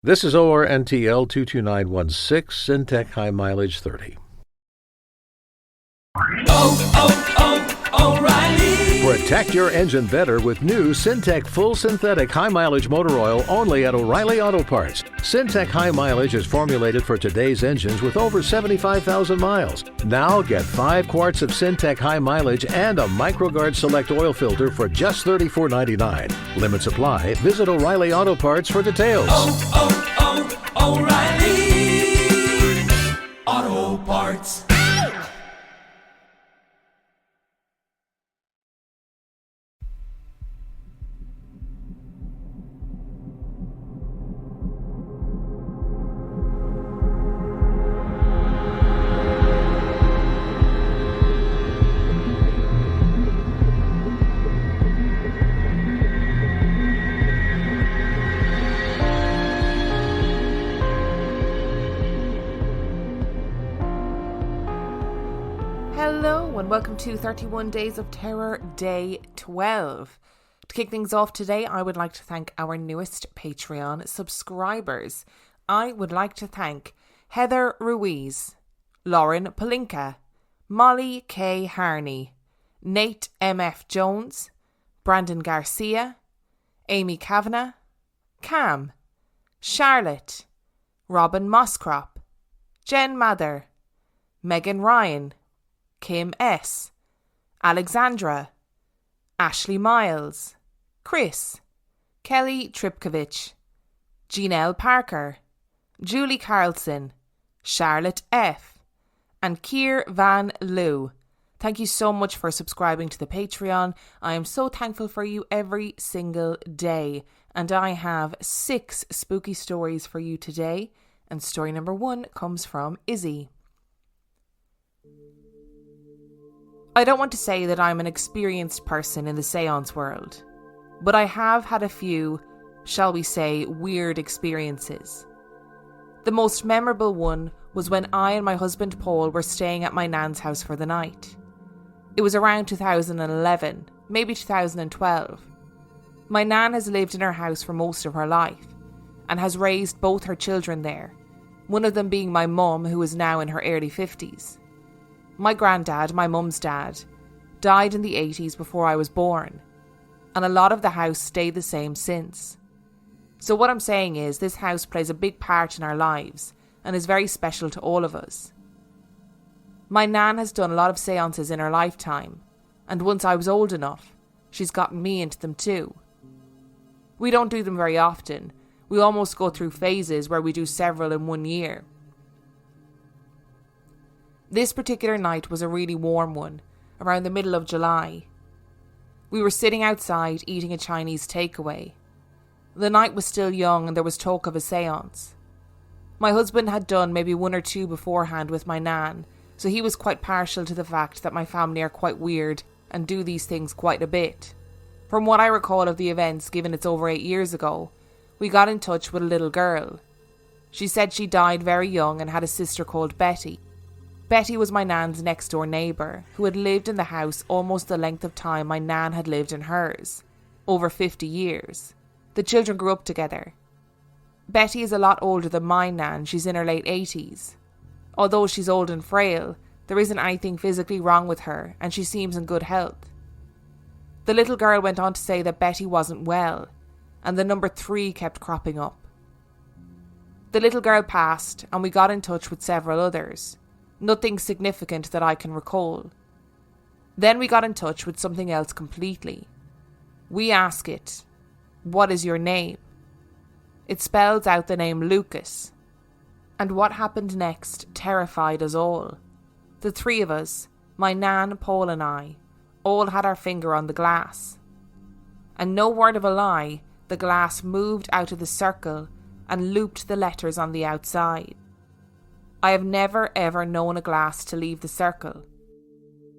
This is ORNTL 22916, Syntec High Mileage 30. O'Reilly. Protect your engine better with new Syntec Full Synthetic High Mileage Motor Oil only at O'Reilly Auto Parts. Syntec High Mileage is formulated for today's engines with over 75,000 miles. Now get 5 quarts of Syntec High Mileage and a MicroGuard Select oil filter for just $34.99. Limits apply. Visit O'Reilly Auto Parts for details. O'Reilly Auto Parts. Hello and welcome to 31 Days of Terror, Day 12. To kick things off today, I would like to thank our newest Patreon subscribers. I would like to thank Heather Ruiz, Lauren Palinka, Molly K. Harney, Nate M.F. Jones, Brandon Garcia, Amy Kavanagh, Cam, Charlotte, Robin Moscrop, Jen Mather, Megan Ryan, Kim S., Alexandra, Ashley Miles, Chris, Kelly Tripkovich, Janelle Parker, Julie Carlson, Charlotte F., and Keir Van Loo. Thank you so much for subscribing to the Patreon. I am so thankful for you every single day. And I have 6 spooky stories for you today. And story number 1 comes from Izzy. I don't want to say that I'm an experienced person in the seance world, but I have had a few, shall we say, weird experiences. The most memorable one was when I and my husband Paul were staying at my nan's house for the night. It was around 2011, maybe 2012. My nan has lived in her house for most of her life and has raised both her children there, one of them being my mum, who is now in her early 50s. My granddad, my mum's dad, died in the 80s before I was born, and a lot of the house stayed the same since. So what I'm saying is this house plays a big part in our lives and is very special to all of us. My nan has done a lot of seances in her lifetime, and once I was old enough, she's gotten me into them too. We don't do them very often. We almost go through phases where we do several in one year. This particular night was a really warm one, around the middle of July. We were sitting outside eating a Chinese takeaway. The night was still young and there was talk of a seance. My husband had done maybe 1 or 2 beforehand with my nan, so he was quite partial to the fact that my family are quite weird and do these things quite a bit. From what I recall of the events, given it's over 8 years ago, we got in touch with a little girl. She said she died very young and had a sister called Betty. Betty was my nan's next door neighbour, who had lived in the house almost the length of time my nan had lived in hers, over 50 years. The children grew up together. Betty is a lot older than my nan, she's in her late 80s. Although she's old and frail, there isn't anything physically wrong with her and she seems in good health. The little girl went on to say that Betty wasn't well, and the number 3 kept cropping up. The little girl passed and we got in touch with several others. Nothing significant that I can recall. Then we got in touch with something else completely. We ask it, "What is your name?" It spells out the name Lucas. And what happened next terrified us all. The 3 of us, my nan, Paul and I, all had our finger on the glass. And no word of a lie, the glass moved out of the circle and looped the letters on the outside. I have never ever known a glass to leave the circle.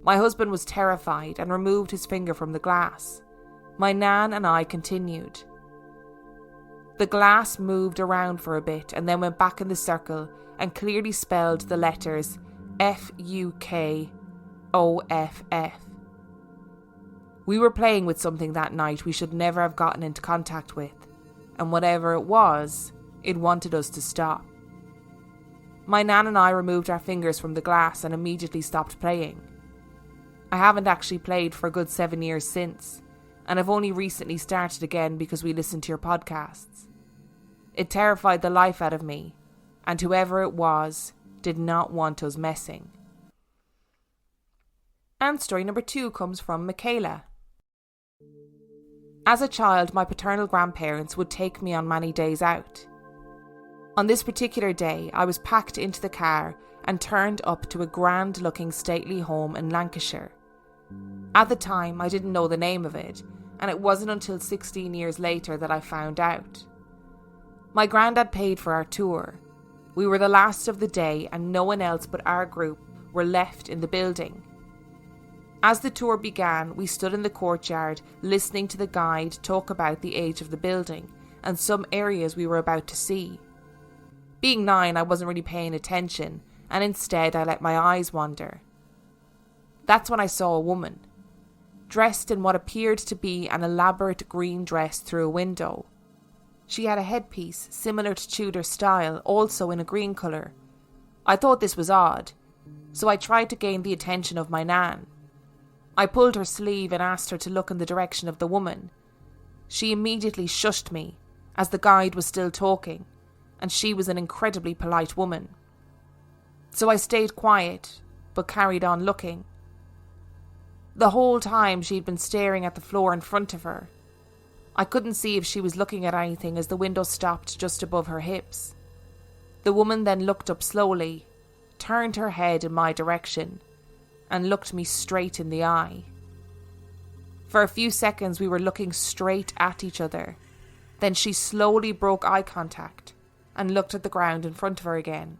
My husband was terrified and removed his finger from the glass. My nan and I continued. The glass moved around for a bit and then went back in the circle and clearly spelled the letters F-U-K-O-F-F. We were playing with something that night we should never have gotten into contact with, and whatever it was It wanted us to stop. My nan and I removed our fingers from the glass and immediately stopped playing. I haven't actually played for a good 7 years since, and I've only recently started again because we listened to your podcasts. It terrified the life out of me, and whoever it was did not want us messing. And story number 2 comes from Michaela. As a child, my paternal grandparents would take me on many days out. On this particular day, I was packed into the car and turned up to a grand-looking stately home in Lancashire. At the time, I didn't know the name of it, and it wasn't until 16 years later that I found out. My granddad paid for our tour. We were the last of the day and no one else but our group were left in the building. As the tour began, we stood in the courtyard listening to the guide talk about the age of the building and some areas we were about to see. Being 9, I wasn't really paying attention, and instead I let my eyes wander. That's when I saw a woman, dressed in what appeared to be an elaborate green dress through a window. She had a headpiece similar to Tudor style, also in a green colour. I thought this was odd, so I tried to gain the attention of my nan. I pulled her sleeve and asked her to look in the direction of the woman. She immediately shushed me, as the guide was still talking, and she was an incredibly polite woman. So I stayed quiet, but carried on looking. The whole time she'd been staring at the floor in front of her. I couldn't see if she was looking at anything as the window stopped just above her hips. The woman then looked up slowly, turned her head in my direction, and looked me straight in the eye. For a few seconds we were looking straight at each other. Then she slowly broke eye contact and looked at the ground in front of her again.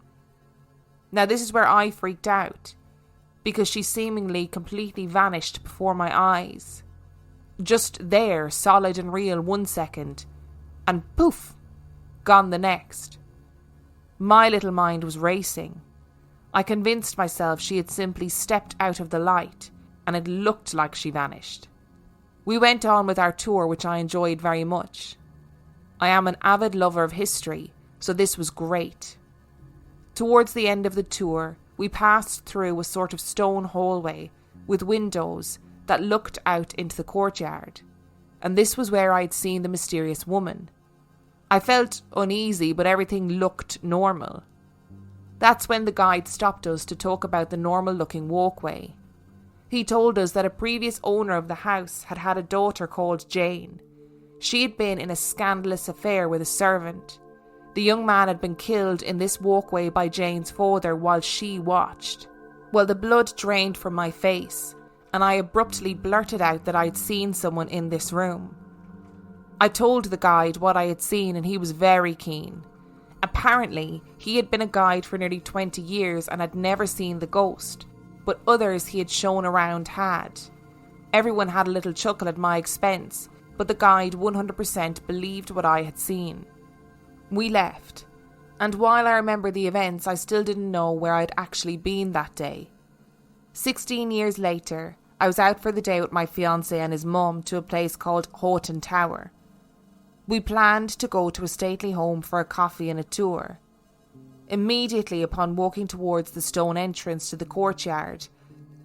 Now this is where I freaked out, because she seemingly completely vanished before my eyes. Just there, solid and real 1 second, and poof, gone the next. My little mind was racing. I convinced myself she had simply stepped out of the light, and it looked like she vanished. We went on with our tour, which I enjoyed very much. I am an avid lover of history, so this was great. Towards the end of the tour, we passed through a sort of stone hallway with windows that looked out into the courtyard, and this was where I had seen the mysterious woman. I felt uneasy, but everything looked normal. That's when the guide stopped us to talk about the normal-looking walkway. He told us that a previous owner of the house had had a daughter called Jane. She had been in a scandalous affair with a servant. The young man had been killed in this walkway by Jane's father while she watched. Well, the blood drained from my face, and I abruptly blurted out that I had seen someone in this room. I told the guide what I had seen, and he was very keen. Apparently, he had been a guide for nearly 20 years and had never seen the ghost, but others he had shown around had. Everyone had a little chuckle at my expense, but the guide 100% believed what I had seen. We left, and while I remember the events, I still didn't know where I'd actually been that day. 16 years later, I was out for the day with my fiancé and his mum to a place called Houghton Tower. We planned to go to a stately home for a coffee and a tour. Immediately upon walking towards the stone entrance to the courtyard,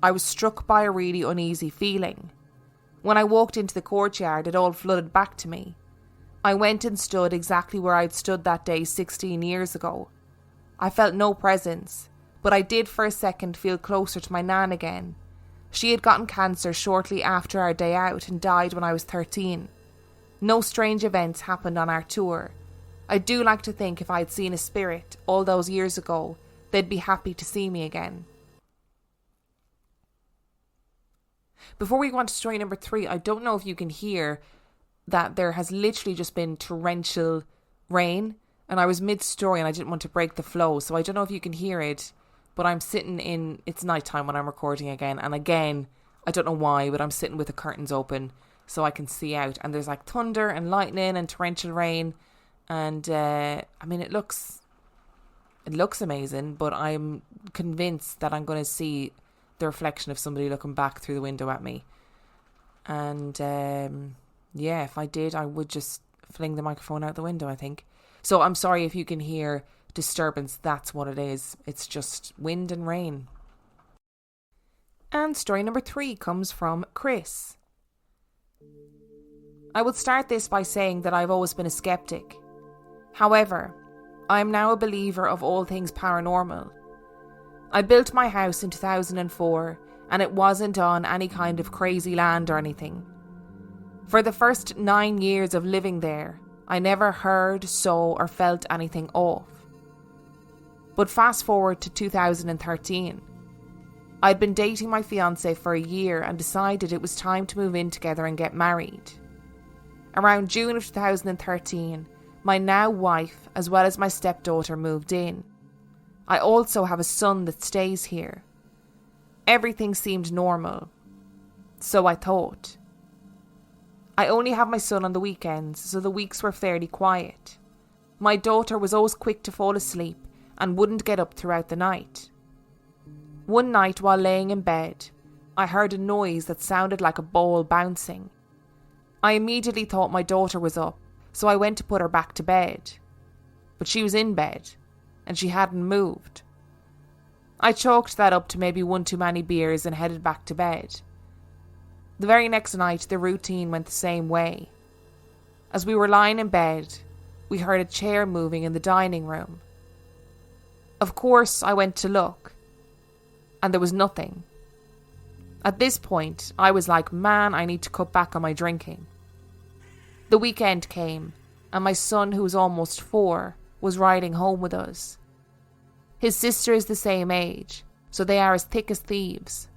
I was struck by a really uneasy feeling. When I walked into the courtyard, it all flooded back to me. I went and stood exactly where I'd stood that day 16 years ago. I felt no presence, but I did for a second feel closer to my nan again. She had gotten cancer shortly after our day out and died when I was 13. No strange events happened on our tour. I do like to think if I'd seen a spirit all those years ago, they'd be happy to see me again. Before we go on to story number 3, I don't know if you can hear that there has literally just been torrential rain, and I was mid-story and I didn't want to break the flow, so I don't know if you can hear it, but I'm sitting in, it's nighttime when I'm recording again, and again, I don't know why, but I'm sitting with the curtains open so I can see out, and there's like thunder and lightning and torrential rain, and I mean it looks amazing, but I'm convinced that I'm going to see the reflection of somebody looking back through the window at me. And yeah, if I did, I would just fling the microphone out the window, I think. So I'm sorry if you can hear disturbance. That's what it is. It's just wind and rain. And story number 3 comes from Chris. I would start this by saying that I've always been a skeptic. However, I am now a believer of all things paranormal. I built my house in 2004 and it wasn't on any kind of crazy land or anything. For the first 9 years of living there, I never heard, saw or felt anything off. But fast forward to 2013. I'd been dating my fiancé for a year and decided it was time to move in together and get married. Around June of 2013, my now wife as well as my stepdaughter moved in. I also have a son that stays here. Everything seemed normal. So I thought. I only have my son on the weekends, so the weeks were fairly quiet. My daughter was always quick to fall asleep and wouldn't get up throughout the night. One night while laying in bed, I heard a noise that sounded like a ball bouncing. I immediately thought my daughter was up, so I went to put her back to bed. But she was in bed, and she hadn't moved. I chalked that up to maybe one too many beers and headed back to bed. The very next night, the routine went the same way. As we were lying in bed, we heard a chair moving in the dining room. Of course, I went to look, and there was nothing. At this point, I was like, man, I need to cut back on my drinking. The weekend came, and my son, who was almost 4, was riding home with us. His sister is the same age, so they are as thick as thieves.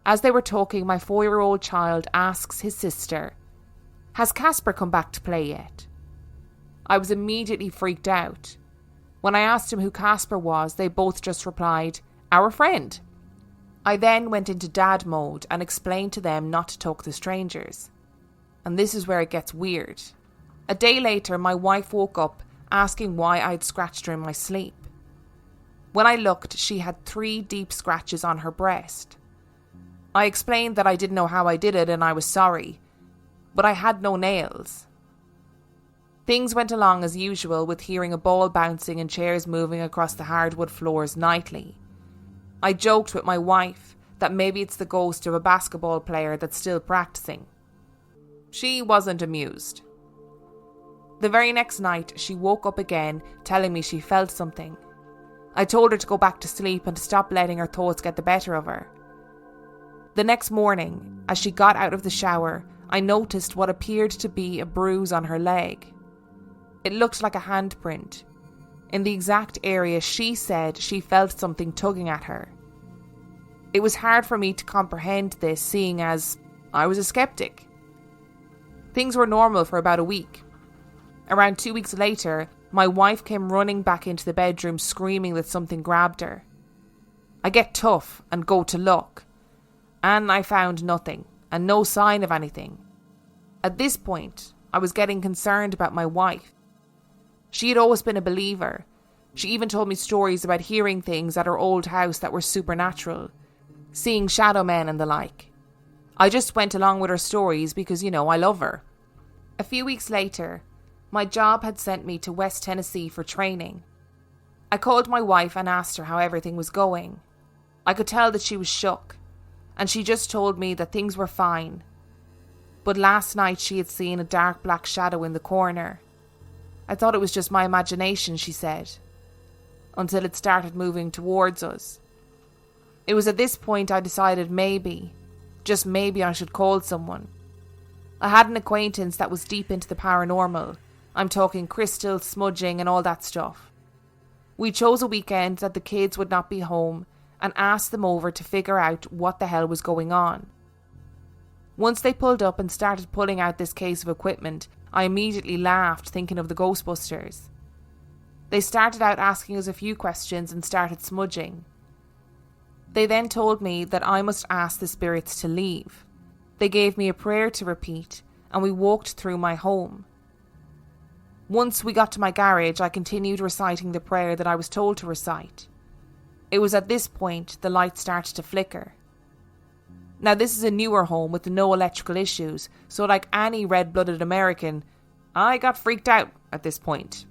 As they were talking, my 4-year-old child asks his sister, "Has Casper come back to play yet?" I was immediately freaked out. When I asked him who Casper was, they both just replied, "Our friend." I then went into dad mode and explained to them not to talk to strangers. And this is where it gets weird. A day later, my wife woke up asking why I'd scratched her in my sleep. When I looked, she had 3 deep scratches on her breast. I explained that I didn't know how I did it and I was sorry, but I had no nails. Things went along as usual with hearing a ball bouncing and chairs moving across the hardwood floors nightly. I joked with my wife that maybe it's the ghost of a basketball player that's still practicing. She wasn't amused. The very next night, she woke up again, telling me she felt something. I told her to go back to sleep and to stop letting her thoughts get the better of her. The next morning, as she got out of the shower, I noticed what appeared to be a bruise on her leg. It looked like a handprint. In the exact area she said she felt something tugging at her. It was hard for me to comprehend this, seeing as I was a skeptic. Things were normal for about a week. Around 2 weeks later, my wife came running back into the bedroom screaming that something grabbed her. I get tough and go to look, and I found nothing and no sign of anything. At this point, I was getting concerned about my wife. She had always been a believer. She even told me stories about hearing things at her old house that were supernatural, seeing shadow men and the like. I just went along with her stories because, I love her. A few weeks later, my job had sent me to West Tennessee for training. I called my wife and asked her how everything was going. I could tell that she was shook, and she just told me that things were fine. But last night she had seen a dark black shadow in the corner. I thought it was just my imagination, she said, until it started moving towards us. It was at this point I decided maybe, just maybe I should call someone. I had an acquaintance that was deep into the paranormal. I'm talking crystals, smudging and all that stuff. We chose a weekend that the kids would not be home and asked them over to figure out what the hell was going on. Once they pulled up and started pulling out this case of equipment, I immediately laughed, thinking of the Ghostbusters. They started out asking us a few questions and started smudging. They then told me that I must ask the spirits to leave. They gave me a prayer to repeat, and we walked through my home. Once we got to my garage, I continued reciting the prayer that I was told to recite. It was at this point the light started to flicker. Now this is a newer home with no electrical issues, so like any red-blooded American, I got freaked out at this point.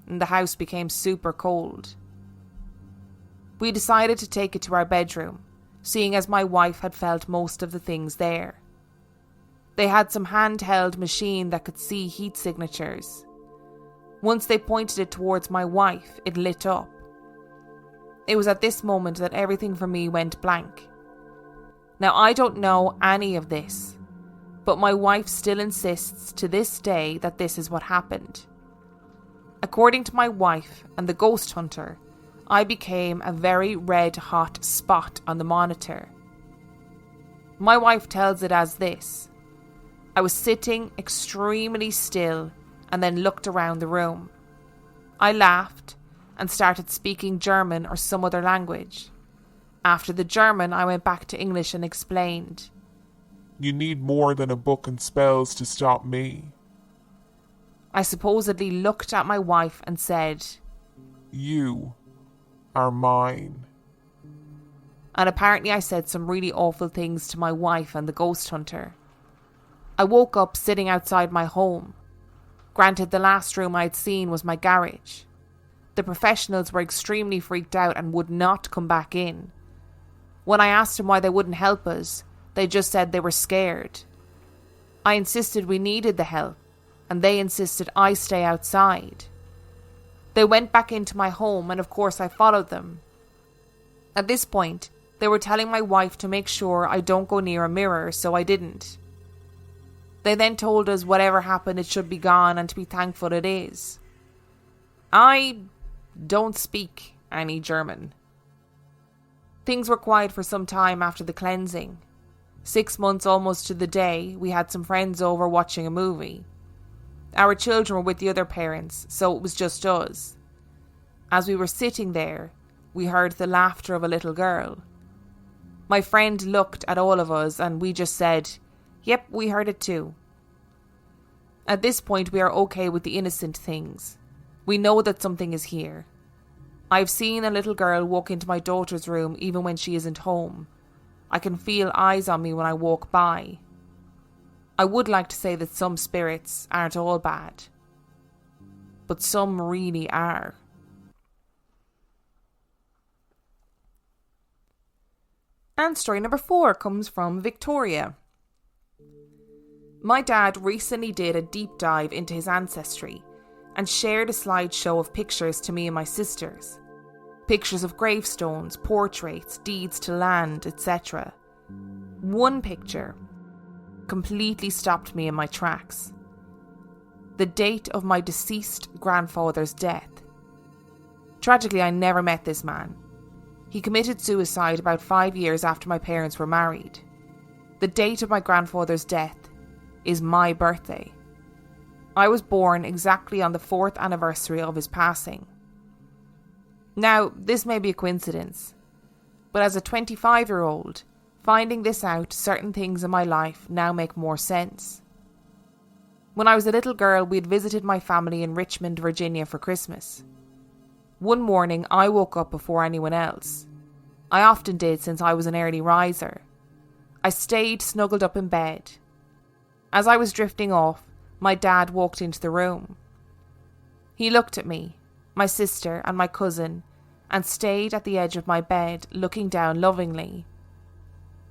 and the house became super cold. We decided to take it to our bedroom, seeing as my wife had felt most of the things there. They had some handheld machine that could see heat signatures. Once they pointed it towards my wife, it lit up. It was at this moment that everything for me went blank. Now, I don't know any of this, but my wife still insists to this day that this is what happened. According to my wife and the ghost hunter, I became a very red-hot spot on the monitor. My wife tells it as this: I was sitting extremely still and then looked around the room. I laughed and started speaking German or some other language. After the German, I went back to English and explained. You need more than a book and spells to stop me. I supposedly looked at my wife and said, You are mine. And apparently I said some really awful things to my wife and the ghost hunter. I woke up sitting outside my home. Granted, the last room I had seen was my garage. The professionals were extremely freaked out and would not come back in. When I asked them why they wouldn't help us, they just said they were scared. I insisted we needed the help, and they insisted I stay outside. They went back into my home, and of course I followed them. At this point, they were telling my wife to make sure I don't go near a mirror, so I didn't. They then told us whatever happened, it should be gone and to be thankful it is. I don't speak any German. Things were quiet for some time after the cleansing. 6 months almost to the day, we had some friends over watching a movie. Our children were with the other parents, so it was just us. As we were sitting there, we heard the laughter of a little girl. My friend looked at all of us and we just said, "Yep, we heard it too." At this point, we are okay with the innocent things. We know that something is here. I've seen a little girl walk into my daughter's room even when she isn't home. I can feel eyes on me when I walk by. I would like to say that some spirits aren't all bad, but some really are. And story number 4 comes from Victoria. My dad recently did a deep dive into his ancestry and shared a slideshow of pictures to me and my sisters. Pictures of gravestones, portraits, deeds to land, etc. One picture completely stopped me in my tracks. The date of my deceased grandfather's death. Tragically, I never met this man. He committed suicide about 5 years after my parents were married. The date of my grandfather's death is my birthday. I was born exactly on the 4th anniversary of his passing. Now, this may be a coincidence, but as a 25-year-old, finding this out, certain things in my life now make more sense. When I was a little girl, we had visited my family in Richmond, Virginia for Christmas. One morning, I woke up before anyone else. I often did since I was an early riser. I stayed snuggled up in bed. As I was drifting off, my dad walked into the room. He looked at me, my sister and my cousin, and stayed at the edge of my bed, looking down lovingly.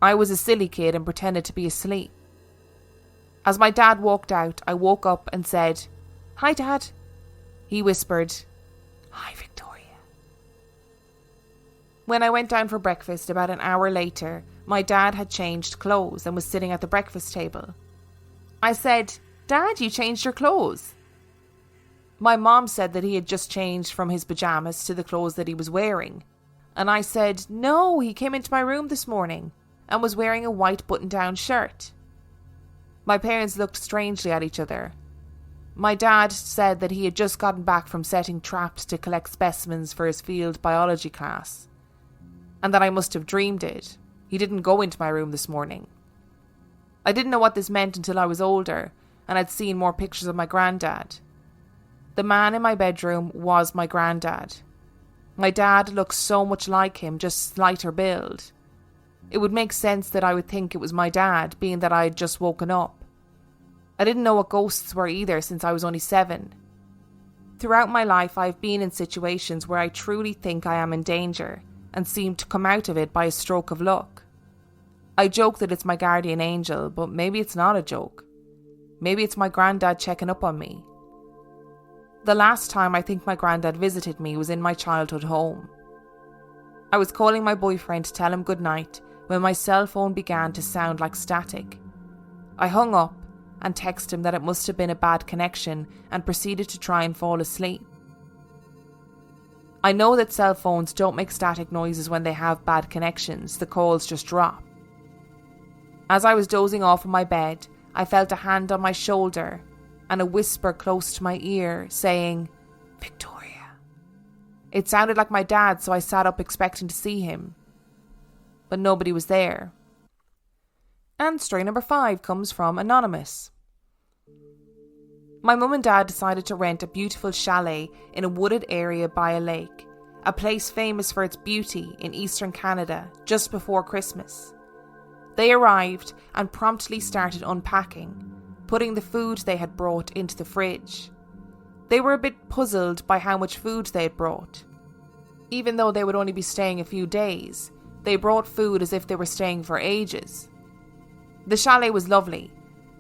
I was a silly kid and pretended to be asleep. As my dad walked out, I woke up and said, "Hi, Dad." He whispered, "Hi, Victoria." When I went down for breakfast about an hour later, my dad had changed clothes and was sitting at the breakfast table. I said, "Dad, you changed your clothes." My mom said that he had just changed from his pajamas to the clothes that he was wearing. And I said, "No, he came into my room this morning and was wearing a white button-down shirt." My parents looked strangely at each other. My dad said that he had just gotten back from setting traps to collect specimens for his field biology class, and that I must have dreamed it. He didn't go into my room this morning. I didn't know what this meant until I was older and I'd seen more pictures of my granddad. The man in my bedroom was my granddad. My dad looked so much like him, just slighter build. It would make sense that I would think it was my dad, being that I had just woken up. I didn't know what ghosts were either since I was only 7. Throughout my life, I've been in situations where I truly think I am in danger and seem to come out of it by a stroke of luck. I joke that it's my guardian angel, but maybe it's not a joke. Maybe it's my granddad checking up on me. The last time I think my granddad visited me was in my childhood home. I was calling my boyfriend to tell him goodnight when my cell phone began to sound like static. I hung up and texted him that it must have been a bad connection and proceeded to try and fall asleep. I know that cell phones don't make static noises when they have bad connections, the calls just drop. As I was dozing off in my bed, I felt a hand on my shoulder and a whisper close to my ear saying, "Victoria." It sounded like my dad, so I sat up expecting to see him. But nobody was there. And story number 5 comes from Anonymous. My mum and dad decided to rent a beautiful chalet in a wooded area by a lake, a place famous for its beauty in eastern Canada just before Christmas. They arrived and promptly started unpacking, putting the food they had brought into the fridge. They were a bit puzzled by how much food they had brought. Even though they would only be staying a few days, they brought food as if they were staying for ages. The chalet was lovely,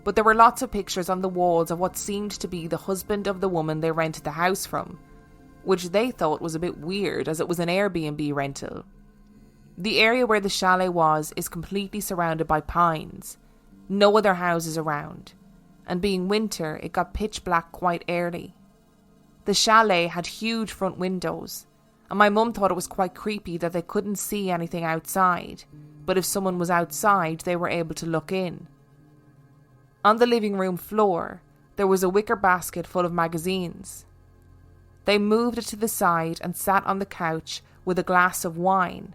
but there were lots of pictures on the walls of what seemed to be the husband of the woman they rented the house from, which they thought was a bit weird as it was an Airbnb rental. The area where the chalet was is completely surrounded by pines, no other houses around, and being winter, it got pitch black quite early. The chalet had huge front windows, and my mum thought it was quite creepy that they couldn't see anything outside, but if someone was outside, they were able to look in. On the living room floor, there was a wicker basket full of magazines. They moved it to the side and sat on the couch with a glass of wine,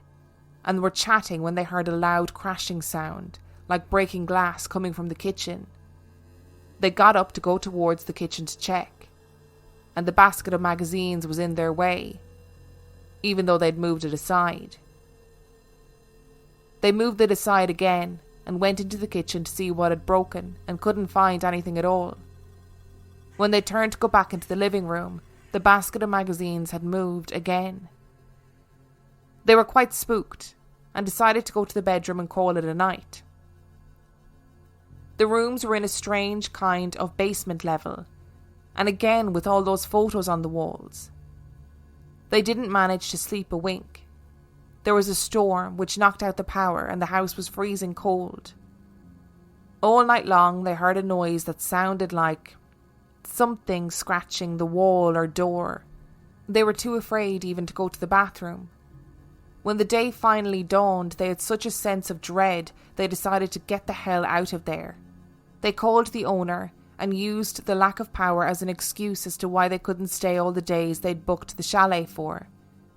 and were chatting when they heard a loud crashing sound, like breaking glass coming from the kitchen. They got up to go towards the kitchen to check, and the basket of magazines was in their way, even though they'd moved it aside. They moved it aside again and went into the kitchen to see what had broken and couldn't find anything at all. When they turned to go back into the living room, the basket of magazines had moved again. They were quite spooked and decided to go to the bedroom and call it a night. The rooms were in a strange kind of basement level, and again with all those photos on the walls. They didn't manage to sleep a wink. There was a storm which knocked out the power and the house was freezing cold. All night long they heard a noise that sounded like something scratching the wall or door. They were too afraid even to go to the bathroom. When the day finally dawned, they had such a sense of dread they decided to get the hell out of there. They called the owner and used the lack of power as an excuse as to why they couldn't stay all the days they'd booked the chalet for,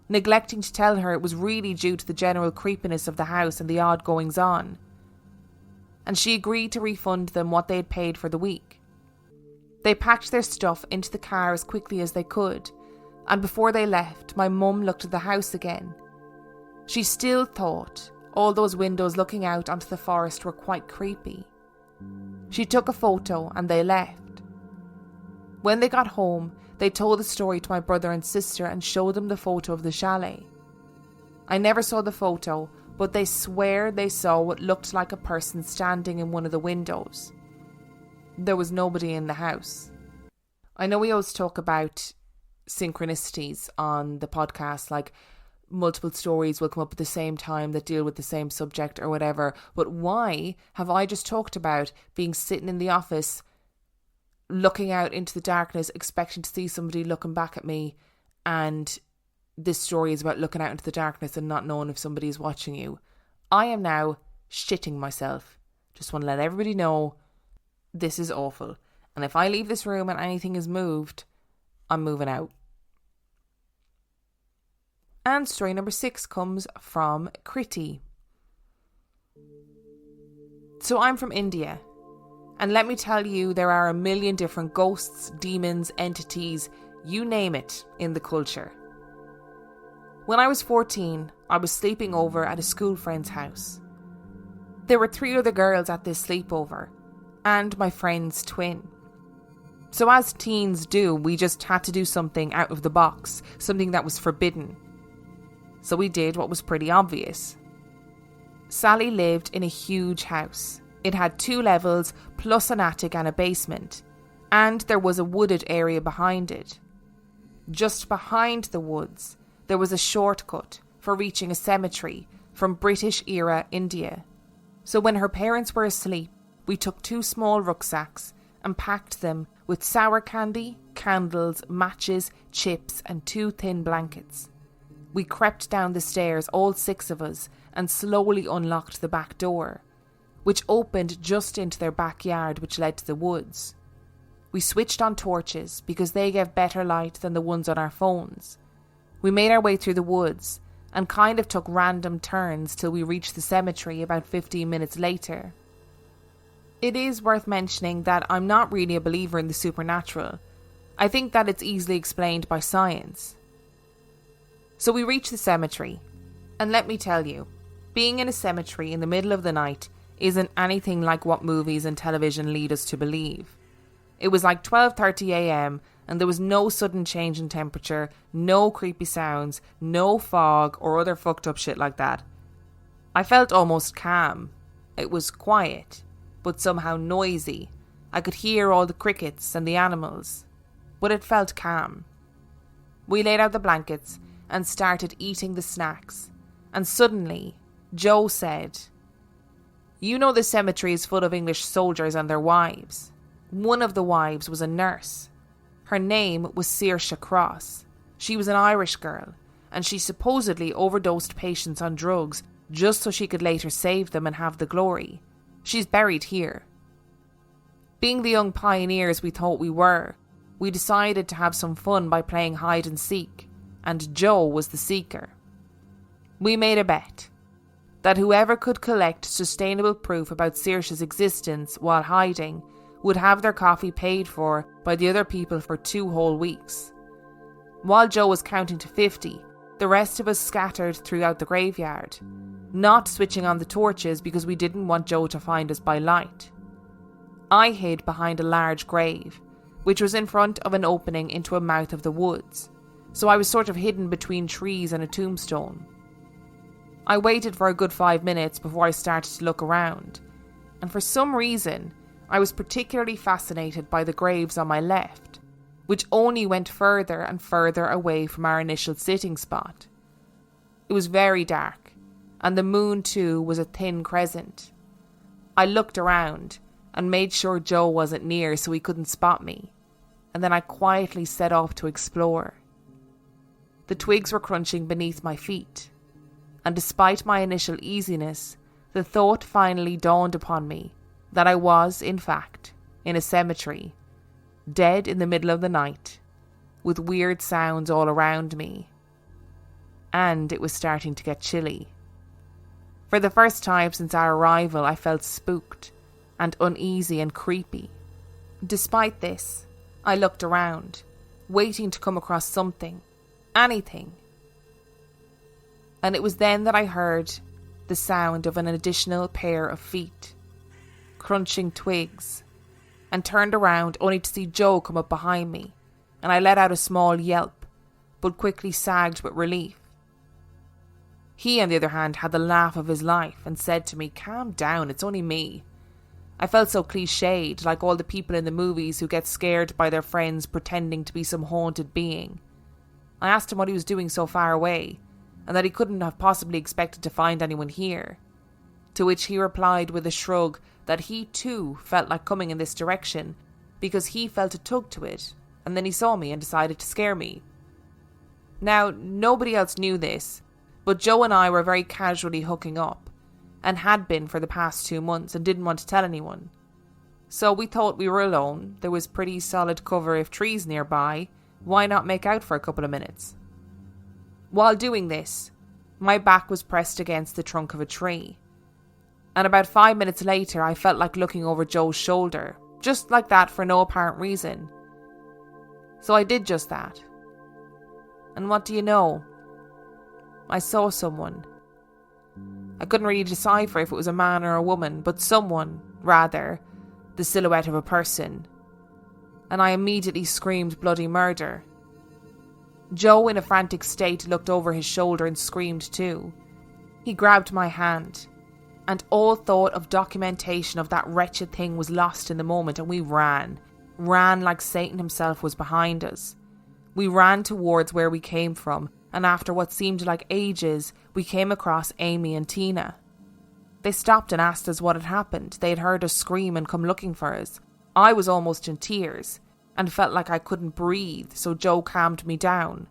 neglecting to tell her it was really due to the general creepiness of the house and the odd goings-on. And she agreed to refund them what they had paid for the week. They packed their stuff into the car as quickly as they could, and before they left, my mum looked at the house again. She still thought all those windows looking out onto the forest were quite creepy. She took a photo and they left. When they got home, they told the story to my brother and sister and showed them the photo of the chalet. I never saw the photo, but they swear they saw what looked like a person standing in one of the windows. There was nobody in the house. I know we always talk about synchronicities on the podcast, like multiple stories will come up at the same time that deal with the same subject or whatever, but why have I just talked about being sitting in the office looking out into the darkness expecting to see somebody looking back at me, and this story is about looking out into the darkness and not knowing if somebody is watching you? I am now shitting myself. Just want to let everybody know this is awful, and if I leave this room and anything is moved, I'm moving out. And story number 6 comes from Kriti. So I'm from India, and let me tell you, there are a million different ghosts, demons, entities, you name it, in the culture. When I was 14, I was sleeping over at a school friend's house. There were 3 other girls at this sleepover, and my friend's twin. So as teens do, we just had to do something out of the box, something that was forbidden. So we did what was pretty obvious. Sally lived in a huge house. It had 2 levels plus an attic and a basement, and there was a wooded area behind it. Just behind the woods, there was a shortcut for reaching a cemetery from British-era India. So when her parents were asleep, we took 2 small rucksacks and packed them with sour candy, candles, matches, chips and 2 thin blankets. We crept down the stairs, all 6 of us, and slowly unlocked the back door, which opened just into their backyard, which led to the woods. We switched on torches because they gave better light than the ones on our phones. We made our way through the woods and kind of took random turns till we reached the cemetery about 15 minutes later. It is worth mentioning that I'm not really a believer in the supernatural. I think that it's easily explained by science. So we reached the cemetery, and let me tell you, being in a cemetery in the middle of the night isn't anything like what movies and television lead us to believe. It was like 12:30 a.m. and there was no sudden change in temperature, no creepy sounds, no fog or other fucked up shit like that. I felt almost calm. It was quiet, but somehow noisy. I could hear all the crickets and the animals, but it felt calm. We laid out the blankets and started eating the snacks, and suddenly Joe said, "You know the cemetery is full of English soldiers and their wives." One of the wives was a nurse. Her name was Saoirse Cross. She was an Irish girl, and she supposedly overdosed patients on drugs just so she could later save them and have the glory. She's buried here. Being the young pioneers we thought we were, we decided to have some fun by playing hide and seek, and Joe was the seeker. We made a bet that whoever could collect sustainable proof about Saoirse's existence while hiding would have their coffee paid for by the other people for 2 whole weeks. While Joe was counting to 50, the rest of us scattered throughout the graveyard, not switching on the torches because we didn't want Joe to find us by light. I hid behind a large grave, which was in front of an opening into a mouth of the woods, so I was sort of hidden between trees and a tombstone. I waited for a good 5 minutes before I started to look around, and for some reason, I was particularly fascinated by the graves on my left, which only went further and further away from our initial sitting spot. It was very dark, and the moon too was a thin crescent. I looked around and made sure Joe wasn't near so he couldn't spot me, and then I quietly set off to explore. The twigs were crunching beneath my feet, and despite my initial easiness, the thought finally dawned upon me that I was, in fact, in a cemetery, dead in the middle of the night, with weird sounds all around me. And it was starting to get chilly. For the first time since our arrival, I felt spooked and uneasy and creepy. Despite this, I looked around, waiting to come across something, anything. And it was then that I heard the sound of an additional pair of feet, crunching twigs, and turned around only to see Joe come up behind me, and I let out a small yelp, but quickly sagged with relief. He, on the other hand, had the laugh of his life and said to me, "Calm down, it's only me." I felt so cliched, like all the people in the movies who get scared by their friends pretending to be some haunted being. I asked him what he was doing so far away, and that he couldn't have possibly expected to find anyone here. To which he replied with a shrug that he too felt like coming in this direction because he felt a tug to it, and then he saw me and decided to scare me. Now, nobody else knew this, but Joe and I were very casually hooking up, and had been for the past 2 months, and didn't want to tell anyone. So we thought we were alone, there was pretty solid cover if trees nearby, why not make out for a couple of minutes? While doing this, my back was pressed against the trunk of a tree, and about 5 minutes later I felt like looking over Joe's shoulder, just like that for no apparent reason. So I did just that. And what do you know? I saw someone. I couldn't really decipher if it was a man or a woman, but someone, rather, the silhouette of a person. and I immediately screamed bloody murder. Joe, in a frantic state, looked over his shoulder and screamed too. He grabbed my hand, and all thought of documentation of that wretched thing was lost in the moment, and we ran like Satan himself was behind us. We ran towards where we came from, and after what seemed like ages, we came across Amy and Tina. They stopped and asked us what had happened. They had heard us scream and come looking for us. I was almost in tears and felt like I couldn't breathe, so Joe calmed me down.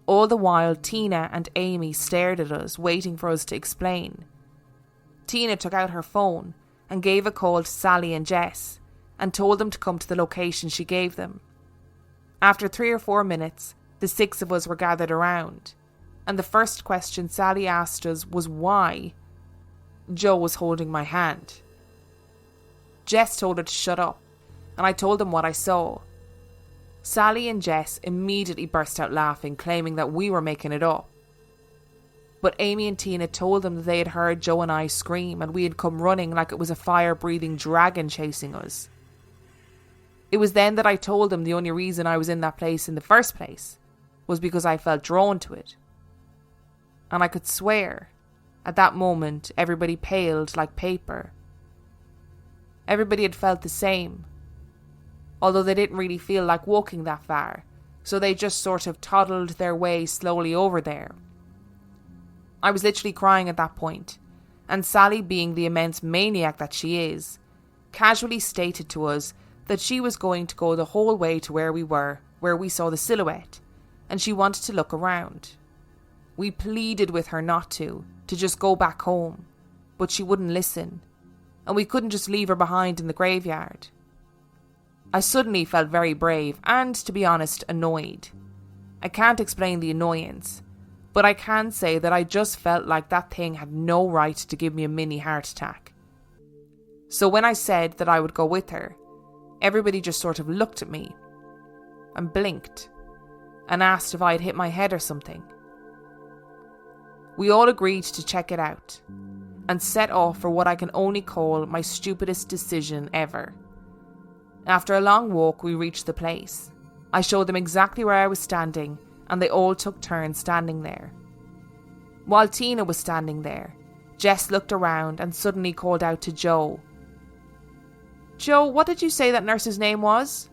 All the while, Tina and Amy stared at us, waiting for us to explain. Tina took out her phone and gave a call to Sally and Jess and told them to come to the location she gave them. After 3 or 4 minutes, the 6 of us were gathered around, and the first question Sally asked us was why. Joe was holding my hand. Jess told her to shut up, and I told them what I saw. Sally and Jess immediately burst out laughing, claiming that we were making it up. But Amy and Tina told them that they had heard Joe and I scream, and we had come running like it was a fire-breathing dragon chasing us. It was then that I told them the only reason I was in that place in the first place was because I felt drawn to it. And I could swear, at that moment, everybody paled like paper. Everybody had felt the same, although they didn't really feel like walking that far, so they just sort of toddled their way slowly over there. I was literally crying at that point, and Sally, being the immense maniac that she is, casually stated to us that she was going to go the whole way to where we were, where we saw the silhouette, and she wanted to look around. We pleaded with her not to just go back home, but she wouldn't listen, and we couldn't just leave her behind in the graveyard. I suddenly felt very brave and, to be honest, annoyed. I can't explain the annoyance, but I can say that I just felt like that thing had no right to give me a mini heart attack. So when I said that I would go with her, everybody just sort of looked at me and blinked and asked if I had hit my head or something. We all agreed to check it out and set off for what I can only call my stupidest decision ever. After a long walk, we reached the place. I showed them exactly where I was standing, and they all took turns standing there. While Tina was standing there, Jess looked around and suddenly called out to Joe. "Joe, what did you say that nurse's name was?"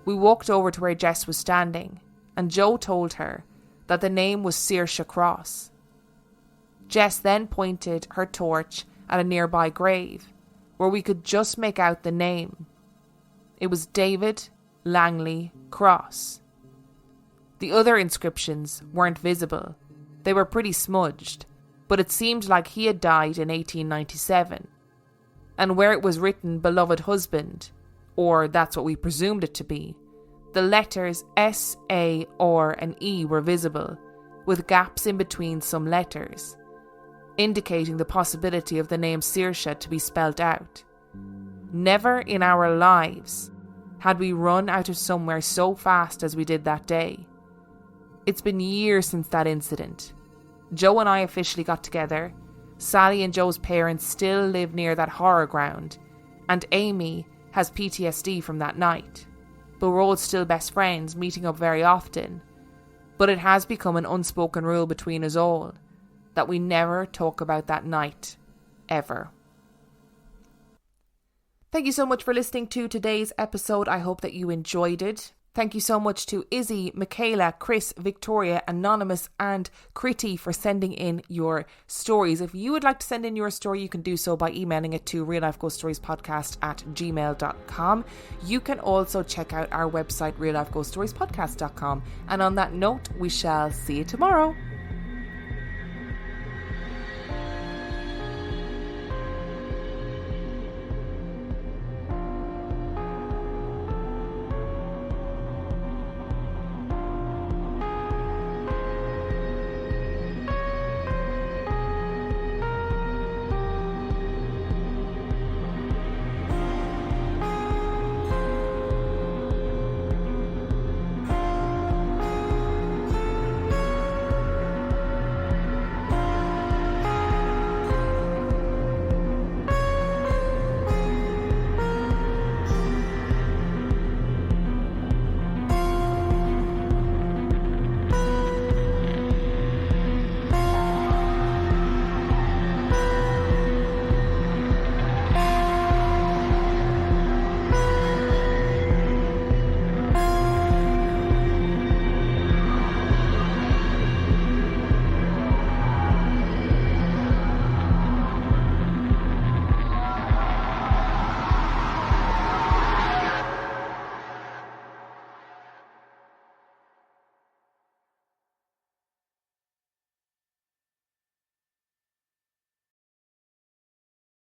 We walked over to where Jess was standing, and Joe told her that the name was Saoirse Cross. Jess then pointed her torch at a nearby grave, where we could just make out the name. It was David Langley Cross. The other inscriptions weren't visible. They were pretty smudged, but it seemed like he had died in 1897. And where it was written beloved husband, or that's what we presumed it to be, the letters S, A, R and E were visible, with gaps in between some letters, indicating the possibility of the name Saoirse to be spelt out. Never in our lives had we run out of somewhere so fast as we did that day. It's been years since that incident. Joe and I officially got together. Sally and Joe's parents still live near that horror ground, and Amy has PTSD from that night. But we're all still best friends, meeting up very often. But it has become an unspoken rule between us all that we never talk about that night, ever. Thank you so much for listening to today's episode. I hope that you enjoyed it. Thank you so much to Izzy, Michaela, Chris, Victoria, Anonymous and Critty for sending in your stories. If you would like to send in your story, you can do so by emailing it to reallifeghoststoriespodcast@gmail.com. You can also check out our website, reallifeghoststoriespodcast.com. And on that note, we shall see you tomorrow.